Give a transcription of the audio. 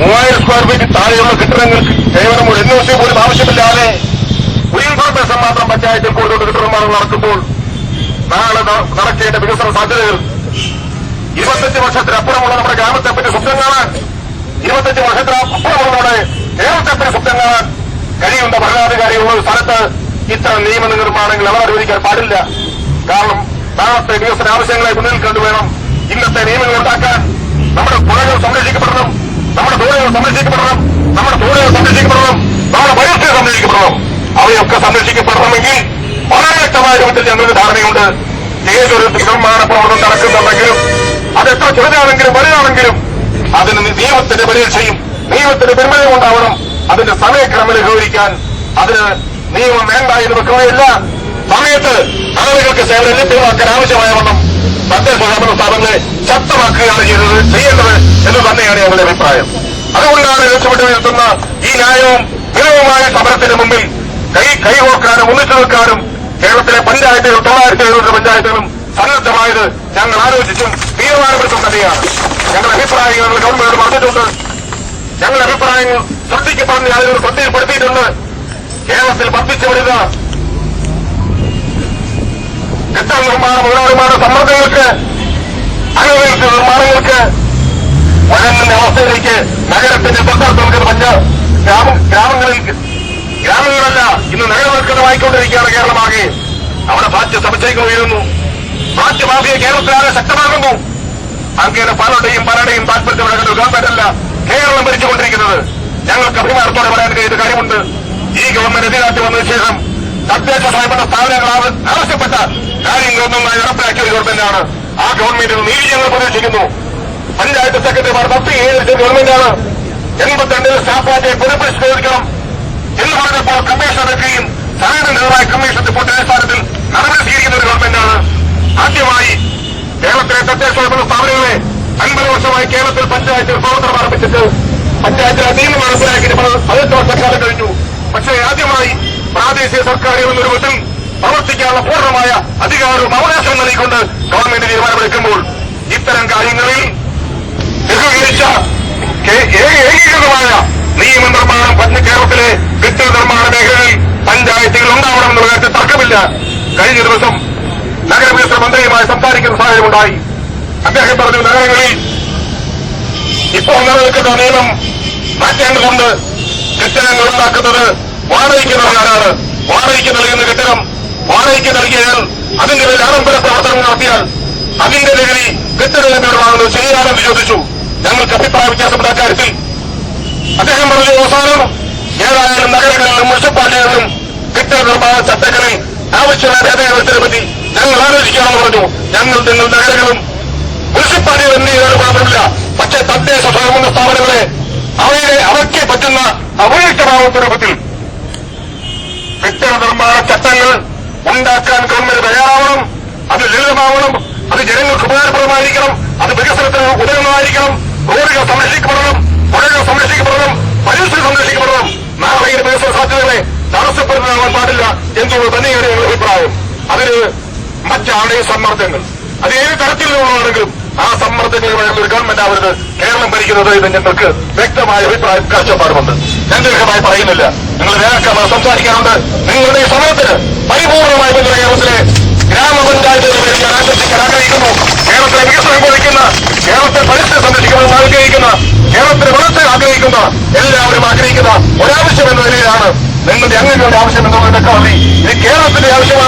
3000 square feet താഴെയുള്ള കെട്ടിടങ്ങൾക്ക് കേവലം ഒരു NOC പോലും ആവശ്യമില്ലാതെ ഒരു ഇൻഫർമേഷൻ മാത്രം പഞ്ചായത്തിൽ കൊടുത്തുകൊണ്ട് കെട്ടിട നിർമ്മാണം നടക്കുമ്പോൾ നാളെ നടക്കേണ്ട വികസന സാധ്യതകൾ 25 വർഷത്തിനപ്പുറമുള്ള നമ്മുടെ ഗ്രാമത്തെപ്പറ്റി സ്വപ്നം കാണാൻ 25 വർഷത്തിനപ്പുറമുള്ള നമ്മുടെ കേരളത്തെപ്പറ്റി സ്വപ്നം കാണാൻ കഴിയുന്ന ഭരണാധികാരിയുള്ള ഒരു സ്ഥലത്ത് ഇത്തരം നിയമ നിർമ്മാണങ്ങൾ അവർ അനുവദിക്കാൻ പാടില്ല. കാരണം നാളത്തെ വികസന ആവശ്യങ്ങളെ മുന്നിൽ കണ്ടുവേണം ഇന്നത്തെ നിയമങ്ങൾ ഉണ്ടാക്കാൻ. നമ്മുടെ പുഴകൾ സംരക്ഷിക്കപ്പെടണം, നമ്മുടെ തോടുകൾ സംരക്ഷിക്കപ്പെടണം, നമ്മുടെ തോടുകൾ സംരക്ഷിക്കപ്പെടണം, നമ്മുടെ പരിസ്ഥിതി സംരക്ഷിക്കപ്പെടണം. അവയൊക്കെ സംരക്ഷിക്കപ്പെടണമെങ്കിൽ വളരെ വ്യക്തമായ രൂപത്തിൽ ഞങ്ങൾക്ക് ധാരണയുണ്ട്. ഏതൊരു നിർമ്മാണ പ്രവർത്തനം നടക്കുന്നുണ്ടെങ്കിലും അതെത്ര ചെറുതാണെങ്കിലും വലുതാണെങ്കിലും അതിന് നിയമത്തിന്റെ പരീക്ഷയും നിയമത്തിന്റെ പെരുമയും ഉണ്ടാവണം. അതിന്റെ സമയക്രമം ലഘൂകരിക്കാൻ അതിന് നിയമം വേണ്ട എന്ന് വെക്കുകയല്ല, സമയത്ത് ആളുകൾക്ക് സേവനം ലഭ്യമാക്കാൻ ആവശ്യമായ വണ്ണം തദ്ദേശ സ്വയംഭരണ സ്ഥാപനങ്ങളെ ശക്തമാക്കുകയാണ് ചെയ്യേണ്ടത് എന്ന് തന്നെയാണ് ഞങ്ങളുടെ അഭിപ്രായം. അതുകൊണ്ടാണ് ലക്ഷ്യമിട്ട് നിൽക്കുന്ന ഈ ന്യായവും നിലവുമായ സമരത്തിന് മുമ്പിൽ കൈകോർക്കാനും ഒന്നിച്ചു നിൽക്കാനും കേരളത്തിലെ പഞ്ചായത്തുകൾ 970 പഞ്ചായത്തുകളും സന്നദ്ധമായത് ഞങ്ങൾ ആലോചിച്ചും തീരുമാനമെടുത്തും തന്നെയാണ്. ഞങ്ങളുടെ അഭിപ്രായങ്ങൾ ഗവൺമെന്റ് പറഞ്ഞിട്ടുണ്ട്. ഞങ്ങളുടെ അഭിപ്രായങ്ങൾ ശ്രദ്ധിക്കപ്പെടുന്ന ആളുകൾ ശ്രദ്ധയിൽപ്പെടുത്തിയിട്ടുണ്ട്. കേരളത്തിൽ വർദ്ധിച്ചു വരുന്ന കെട്ടിട നിർമ്മാണ മുതലാളിമാര സമ്മർദ്ദങ്ങൾക്ക് അനുവദിച്ച നിർമ്മാണങ്ങൾക്ക് വഴങ്ങുന്ന അവസ്ഥയിലേക്ക് നഗരത്തിന്റെ തൊട്ടടുത്ത് ഗ്രാമങ്ങളല്ല ഇന്ന് നഗരവൽക്കരണമായിക്കൊണ്ടിരിക്കുകയാണ് കേരളമാകെ. അവിടെ ഫ്ലാറ്റ് സമുച്ചയങ്ങൾ ഉയരുന്നു, ഫ്ലാറ്റ് മാഫിയ കേരളത്തിലാകെ ശക്തമാകുന്നു. അങ്ങനെ പലരുടെയും താല്പര്യപ്പെടുന്ന ഗവൺമെന്റ് അല്ല കേരളം ഭരിച്ചുകൊണ്ടിരിക്കുന്നത്. ഞങ്ങൾക്ക് അഭിമാനത്തോടെ പറയാൻ കഴിയുന്ന കാര്യമുണ്ട്. ഈ ഗവൺമെന്റ് എതിരാറ്റി വന്നതിന് ശേഷം തദ്ദേശ സ്വയംഭരണ സ്ഥാപനങ്ങൾ ആവശ്യപ്പെട്ട കാര്യങ്ങളൊന്നൊന്നായി നടപ്പിലാക്കിയ ഒരു ഗവൺമെന്റാണ്. ആ ഗവൺമെന്റിന് നീതി ഞങ്ങൾ പ്രതീക്ഷിക്കുന്നു. പഞ്ചായത്ത് സെക്രട്ടറിമാർ 10 ഗവൺമെന്റാണ്. 82 സ്റ്റാഫ് പാർട്ടിയെ പുനഃപരിഷ്കരിക്കണം എന്ന് പറഞ്ഞപ്പോൾ കമ്മീഷൻ എടുക്കുകയും സഹായകരമായ കമ്മീഷൻ റിപ്പോർട്ടിന്റെ അടിസ്ഥാനത്തിൽ നടപടി സ്വീകരിക്കുന്ന ഒരു ഗവൺമെന്റാണ്. ആദ്യമായി കേരളത്തിലെ തദ്ദേശ സ്വയംഭരണ സ്ഥാപനങ്ങളെ 50 വർഷമായി കേരളത്തിൽ പഞ്ചായത്തിൽ പ്രവർത്തനം ആരംഭിച്ചിട്ട് പഞ്ചായത്തിലെ നിയമം മനസ്സിലാക്കിയിട്ട് 18 വർഷക്കാലം കഴിഞ്ഞു. പക്ഷേ ആദ്യമായി പ്രാദേശിക സർക്കാരുകൾ എന്ന രൂപത്തിൽ പ്രവർത്തിക്കാനുള്ള പൂർണ്ണമായ അധികാരവും അവകാശവും നൽകിക്കൊണ്ട് ഗവൺമെന്റ് തീരുമാനമെടുക്കുമ്പോൾ ഇത്തരം കാര്യങ്ങളിൽ ലഘൂകരിച്ച ഏകീകൃതമായ നിയമനിർമ്മാണം കേരളത്തിലെ കെട്ടിട നിർമ്മാണ മേഖലയിൽ പഞ്ചായത്തുകൾ ഉണ്ടാവണമെന്നുള്ള കാര്യത്തിൽ തർക്കമില്ല. കഴിഞ്ഞ ദിവസം നഗരവികസന മന്ത്രിയുമായി സംസാരിക്കുന്ന സാഹചര്യമുണ്ടായി. അദ്ദേഹം പറഞ്ഞു, നഗരങ്ങളിൽ ഇപ്പോൾ നിലനിൽക്കുന്ന നിയമം മാറ്റേണ്ടതുണ്ട്. കെട്ടിടങ്ങൾ ഉണ്ടാക്കുന്നത് വാടകയ്ക്ക് നൽകാനാണ്. വാടകയ്ക്ക് നൽകുന്ന കെട്ടിടം വാടകയ്ക്ക് നൽകിയാൽ അതിന്റെ പേരിൽ ആഡംബര പ്രവർത്തനം നടത്തിയാൽ അതിന്റെ നികുതി കെട്ടിട നിർമ്മാണം ചെയ്യാനെന്ന് ചോദിച്ചു. ഞങ്ങൾക്ക് അഭിപ്രായ വ്യത്യാസപ്പെട്ട കാര്യത്തിൽ അദ്ദേഹം പറഞ്ഞു, അവസാനം ഏതായാലും നഗരങ്ങളിലും മുനിസിപ്പാലിറ്റികളിലും കെട്ടിട നിർമ്മാണ ചട്ടങ്ങളിൽ ആവശ്യമായ ഭേദഗതികളെ പറ്റി ഞങ്ങൾ ആലോചിക്കാമെന്ന് പറഞ്ഞു. നിങ്ങൾ നഗരങ്ങളും മുനിസിപ്പാലിറ്റികൾ എന്ത് ചെയ്താലും കുഴപ്പമില്ല, പക്ഷേ തദ്ദേശ സ്വയംഭരണ സ്ഥാപനങ്ങളെ അവയ്ക്ക് പറ്റുന്ന അവൈക്തമാവുന്ന രൂപത്തിൽ കെട്ടിട നിർമ്മാണ ചട്ടങ്ങൾ ഉണ്ടാക്കാൻ ഗവൺമെന്റ് തയ്യാറാവണം. അത് ലളിതമാവണം, അത് ജനങ്ങൾക്ക് ഉപകാരപ്രദമായിരിക്കണം, അത് വികസനത്തിന് ഉതകുന്നതായിരിക്കണം. റോഡുകൾ സംരക്ഷിക്കപ്പെടണം, പുഴകൾ സംരക്ഷിക്കപ്പെടണം, പരിസ്ഥിതി സംരക്ഷിക്കപ്പെടണം. നാളെ വികസന സാധ്യതകളെ തടസ്സപ്പെടുന്നതാവാൻ പാടില്ല എന്നുള്ളത് തന്നെയാണ് ഞങ്ങളുടെ അഭിപ്രായം. അതിന് മറ്റാണ് സമ്മർദ്ദങ്ങൾ, അത് ഏത് തരത്തിലുള്ളതാണെങ്കിലും ആ സമ്മർദ്ദങ്ങൾ ഒരു ഗവൺമെന്റ് ആവരുത് കേരളം ഭരിക്കുന്നത് എന്ന് ഞങ്ങൾക്ക് വ്യക്തമായ അഭിപ്രായം കാഴ്ചപ്പാടുമുണ്ട്. ഞാൻ ദീർഘമായി പറയുന്നില്ല, നിങ്ങൾ നേതാക്കന്മാർ സംസാരിക്കാറുണ്ട്. നിങ്ങളുടെ ഈ സമരത്തിന് പരിപൂർണമായി ബന്ധുള്ള കേരളത്തിലെ ഗ്രാമപഞ്ചായത്തുകൾ ഞാൻ ആശംസിക്കാൻ ആഗ്രഹിക്കുന്നു. കേരളത്തിലെ വികസനം കുറിക്കുന്ന, കേരളത്തെ പരിസ്ഥിതി സംരക്ഷിക്കണമെന്ന് ആഗ്രഹിക്കുന്ന, കേരളത്തിന് വളർച്ച ആഗ്രഹിക്കുന്ന എല്ലാവരും ആഗ്രഹിക്കുന്ന ഒരാവശ്യം എന്ന നിലയിലാണ് നിങ്ങളുടെ അംഗങ്ങളുടെ ആവശ്യം എന്നുള്ളത് വ്യക്തമല്ല. ഇത് കേരളത്തിന്റെ ആവശ്യമാണ്.